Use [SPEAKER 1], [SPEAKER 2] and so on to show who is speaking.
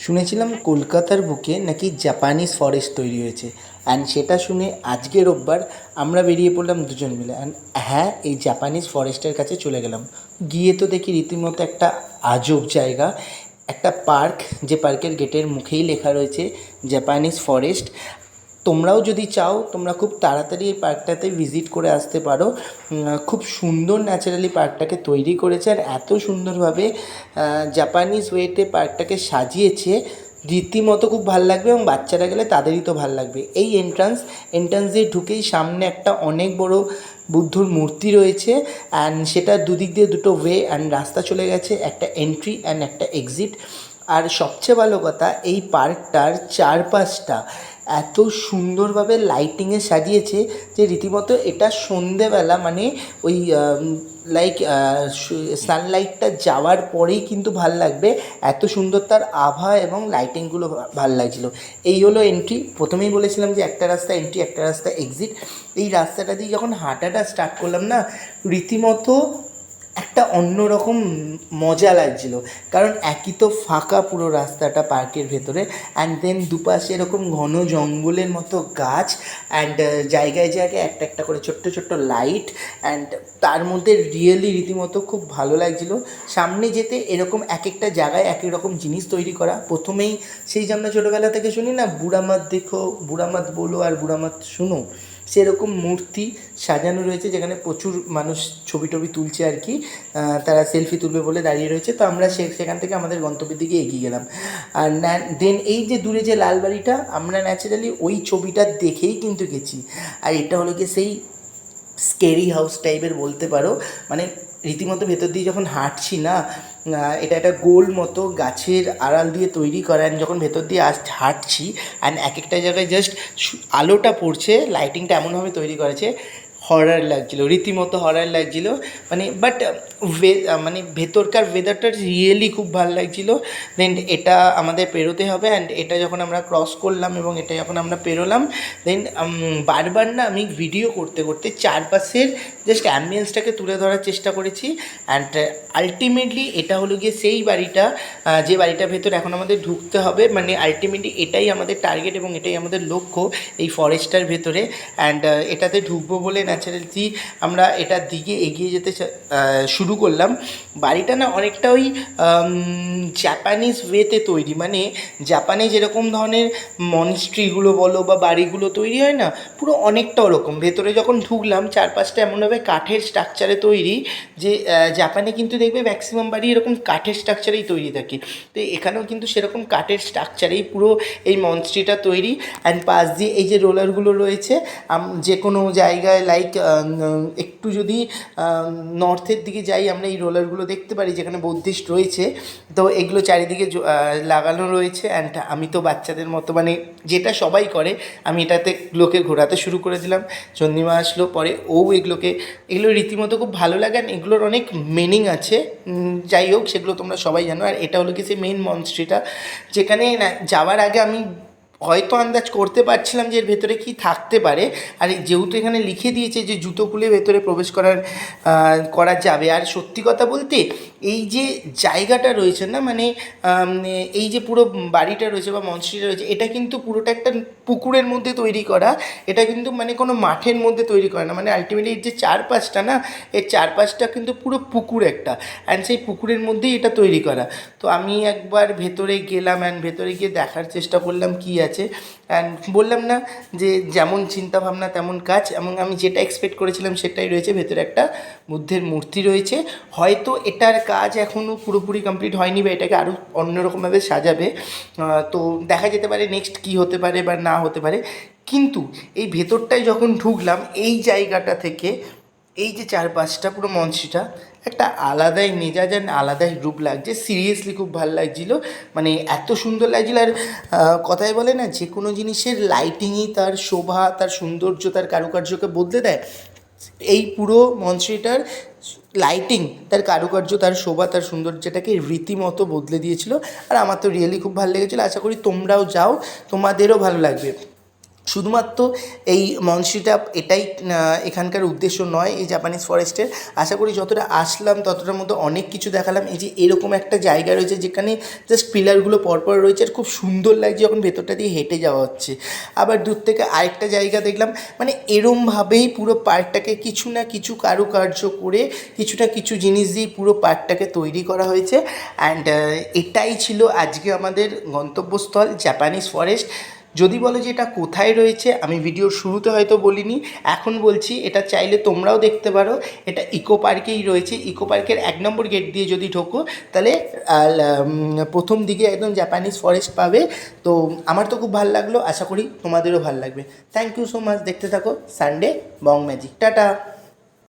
[SPEAKER 1] শুনেছিলাম কলকাতার বুকে নাকি জাপানিজ ফরেস্ট তৈরি হয়েছে। অ্যান্ড সেটা শুনে আজকে রোববার আমরা বেরিয়ে পড়লাম দুজন মিলে। অ্যান্ড হ্যাঁ, এই জাপানিজ ফরেস্টের কাছে চলে গেলাম। গিয়ে তো দেখি রীতিমতো একটা আজব জায়গা, একটা পার্ক, যে পার্কের গেটের মুখেই লেখা রয়েছে জাপানিজ ফরেস্ট। তোমরাও যদি চাও তোমরা খুব তাড়াতাড়ি এই পার্কটাতে ভিজিট করে আসতে পারো। খুব সুন্দর ন্যাচারালি পার্কটাকে তৈরি করেছে, আর এত সুন্দরভাবে জাপানিজ ওয়েতে পার্কটাকে সাজিয়েছে, রীতিমতো খুব ভাল লাগবে। এবং বাচ্চারা গেলে তাদেরই তো ভাল লাগবে। এই এন্ট্রান্স দিয়ে ঢুকেই সামনে একটা অনেক বড় বুদ্ধর মূর্তি রয়েছে। অ্যান্ড সেটা দুদিক দিয়ে দুটো ওয়ে অ্যান্ড রাস্তা চলে গেছে, একটা এন্ট্রি অ্যান্ড একটা এক্সিট। আর সবচেয়ে ভালো কথা, এই পার্কটার চারপাশটা এত সুন্দরভাবে লাইটিংয়ে সাজিয়েছে যে রীতিমতো এটা সন্ধেবেলা, মানে ওই লাইক সানলাইটটা যাওয়ার পরেই কিন্তু ভাল লাগবে, এত সুন্দর তার আভা এবং লাইটিংগুলো ভাল লাগছিলো। এই হলো এন্ট্রি। প্রথমেই বলেছিলাম যে একটা রাস্তা এন্ট্রি, একটা রাস্তা এক্সিট। এই রাস্তাটা দিয়ে যখন হাঁটাটা স্টার্ট করলাম না, রীতিমতো একটা অন্যরকম মজা লাগছিল। কারণ একই তো ফাঁকা পুরো রাস্তাটা পার্কের ভেতরে, অ্যান্ড দেন দুপাশে এরকম ঘন জঙ্গলের মতো গাছ, অ্যান্ড জায়গায় জায়গায় একটা একটা করে ছোট্ট ছোট্ট লাইট, অ্যান্ড তার মধ্যে রীতিমতো খুব ভালো লাগছিল। সামনে যেতে এরকম এক একটা জায়গায় এক এক রকম জিনিস তৈরি করা। প্রথমেই সেই যে আমরা ছোটোবেলা থেকে শুনি না, বুড়া মাত দেখো, বুড়া মাত বলো আর বুড়া মাত শুনো, সেরকম মূর্তি সাজানো রয়েছে, যেখানে প্রচুর মানুষ ছবি টবি তুলছে আর কি। তারা সেলফি তুলবে বলে দাঁড়িয়ে রয়েছে। তো আমরা সেখান থেকে আমাদের গন্তব্যের দিকে এগিয়ে গেলাম। আর দেন এই যে দূরে যে লাল বাড়িটা, আমরা ন্যাচারালি ওই ছবিটা দেখেই কিন্তু গেছি। আর এটা হলো কি সেই স্কেরি হাউস টাইপের বলতে পারো। মানে রীতিমতো ভেতর দিয়ে যখন হাঁটছি না, এটা একটা গোল মতো গাছের আড়াল দিয়ে তৈরি করা। অ্যান্ড যখন ভেতর দিয়ে হাঁটছি, অ্যান্ড এক একটা জায়গায় জাস্ট আলোটা পড়ছে, লাইটিংটা এমনভাবে তৈরি করেছে, হরার লাগছিলো, রীতিমতো হরার লাগছিলো। মানে বাট মানে ভেতরকার ওয়েদারটা রিয়েলি খুব ভালো লাগছিলো। দেন এটা আমাদের পেরোতে হবে, অ্যান্ড এটা যখন আমরা ক্রস করলাম এবং এটা যখন আমরা পেরোলাম, দেন বারবার না আমি ভিডিও করতে করতে চারপাশের জাস্ট অ্যাম্বিয়েন্সটাকে তুলে ধরার চেষ্টা করেছি। অ্যান্ড আলটিমেটলি এটা হলো গিয়ে সেই বাড়িটা, যে বাড়িটার ভেতর এখন আমাদের ঢুকতে হবে। মানে আলটিমেটলি এটাই আমাদের টার্গেট এবং এটাই আমাদের লক্ষ্য এই ফরেস্টটার ভেতরে। অ্যান্ড এটাতে ঢুকবো বলে ন্যাচারালি আমরা এটার দিকে এগিয়ে যেতে শুরু করলাম। বাড়িটা না অনেকটা ওই জাপানিজ ওয়েতে তৈরি। মানে জাপানে যেরকম ধরনের মনস্ট্রিগুলো বলো বা বাড়িগুলো তৈরি হয় না, পুরো অনেকটা ওরকম। ভেতরে যখন ঢুকলাম, চারপাশটা এমনভাবে কাঠের স্ট্রাকচারে তৈরি যে জাপানে কিন্তু দেখবে ম্যাক্সিমাম বাড়ি এরকম কাঠের স্ট্রাকচারেই তৈরি থাকে। তো এখানেও কিন্তু সেরকম কাঠের স্ট্রাকচারেই পুরো এই মনস্ট্রিটা তৈরি। অ্যান্ড পাশ দিয়ে এই যে রোলারগুলো রয়েছে, যে কোনো জায়গায় লাইক একটু যদি নর্থের দিকে যাই, আমরা এই রোলারগুলো দেখতে পারি যেখানে বুদ্ধিস্ট রয়েছে। তো এগুলো চারিদিকে লাগানো রয়েছে। অ্যান্ড আমি তো বাচ্চাদের মতো, মানে যেটা সবাই করে, আমি এটাতে এগুলোকে ঘোরাতে শুরু করে দিলাম। চন্দ্রিমা আসলো পরে, এগুলো রীতিমতো খুব ভালো লাগে। অ্যান্ড এগুলোর অনেক মিনিং আছে। যাই হোক, সেগুলো তোমরা সবাই জানো। আর এটা হলো কি সেই মেইন মনস্ট্রিটা, যেখানে যাওয়ার আগে আমি হয়তো আন্দাজ করতে পারছিলাম যে এর ভেতরে কী থাকতে পারে। আর যেহেতু এখানে লিখে দিয়েছে যে জুতো খুলে ভেতরে প্রবেশ করা যাবে। আর সত্যি কথা বলতে, এই যে জায়গাটা রয়েছে না, মানে এই যে পুরো বাড়িটা রয়েছে বা মনস্ট্রিটা রয়েছে, এটা কিন্তু পুরোটা একটা পুকুরের মধ্যে তৈরি করা। এটা কিন্তু মানে কোনো মাঠের মধ্যে তৈরি করা না। মানে আলটিমেটলি এর যে চারপাশটা না, এর চারপাশটা কিন্তু পুরো পুকুর একটা, অ্যান্ড সেই পুকুরের মধ্যেই এটা তৈরি করা। তো আমি একবার ভেতরে গেলাম, অ্যান্ড ভেতরে গিয়ে দেখার চেষ্টা করলাম কী আছে। অ্যান্ড বললাম না যে যেমন চিন্তাভাবনা তেমন কাজ, এবং আমি যেটা এক্সপেক্ট করেছিলাম সেটাই রয়েছে। ভেতরে একটা বুদ্ধের মূর্তি রয়েছে। হয়তো এটার কাজ এখনও পুরোপুরি কমপ্লিট হয়নি, বা এটাকে আরও অন্যরকমভাবে সাজাবে। তো দেখা যেতে পারে নেক্সট কী হতে পারে বা না হতে পারে। কিন্তু এই ভেতরটায় যখন ঢুকলাম, এই জায়গাটা থেকে এই যে চারপাশটা পুরো মঞ্চটা একটা আলাদাই মেজাজ আর আলাদাই রূপ লাগছে। সিরিয়াসলি খুব ভালো লাগছিলো। মানে এত সুন্দর লাগছিলো। আর কথায় বলে না, যে কোনো জিনিসের লাইটিংই তার শোভা, তার সৌন্দর্য, তার কারুকার্যকে বদলে দেয়। এই পুরো মঞ্চটার লাইটিং, তার কারুকার্য, তার শোভা, তার সৌন্দর্যটাকে রীতিমতো বদলে দিয়েছিল। আর আমার তো রিয়েলি খুব ভালো লেগেছিলো। আশা করি তোমরাও যাও, তোমাদেরও ভালো লাগবে। শুধুমাত্র এই মনসিটা এটাই এখানকার উদ্দেশ্য নয় এই জাপানিজ ফরেস্টের। আশা করি যতটা আসলাম ততটার মধ্যে অনেক কিছু দেখালাম। এই যে এরকম একটা জায়গা রয়েছে যেখানে জাস্ট পিলারগুলো পরপর রয়েছে, আর খুব সুন্দর লাগছে যখন ভেতরটা দিয়ে হেঁটে যাওয়া হচ্ছে। আবার দূর থেকে আরেকটা জায়গা দেখলাম, মানে এরমভাবেই পুরো পার্কটাকে কিছু না কিছু কারুকার্য করে কিছু না কিছু জিনিস দিয়ে পুরো পার্কটাকে তৈরি করা হয়েছে। অ্যান্ড এটাই ছিল আজকে আমাদের গন্তব্যস্থল জাপানিজ ফরেস্ট। যদি বলো যে এটা কোথায় রয়েছে, আমি ভিডিওর শুরুতে হয়তো বলিনি, এখন বলছি, এটা চাইলে তোমরাও দেখতে পারো। এটা ইকো পার্কেই রয়েছে। ইকো পার্কের 1 নম্বর গেট দিয়ে যদি ঢোকো তাহলে প্রথম দিকে একদম জাপানিজ ফরেস্ট পাবে। তো আমার তো খুব ভালো লাগলো, আশা করি তোমাদেরও ভালো লাগবে। থ্যাংক ইউ সো মাচ, দেখতে থাকো সানডে বং ম্যাজিক। টাটা।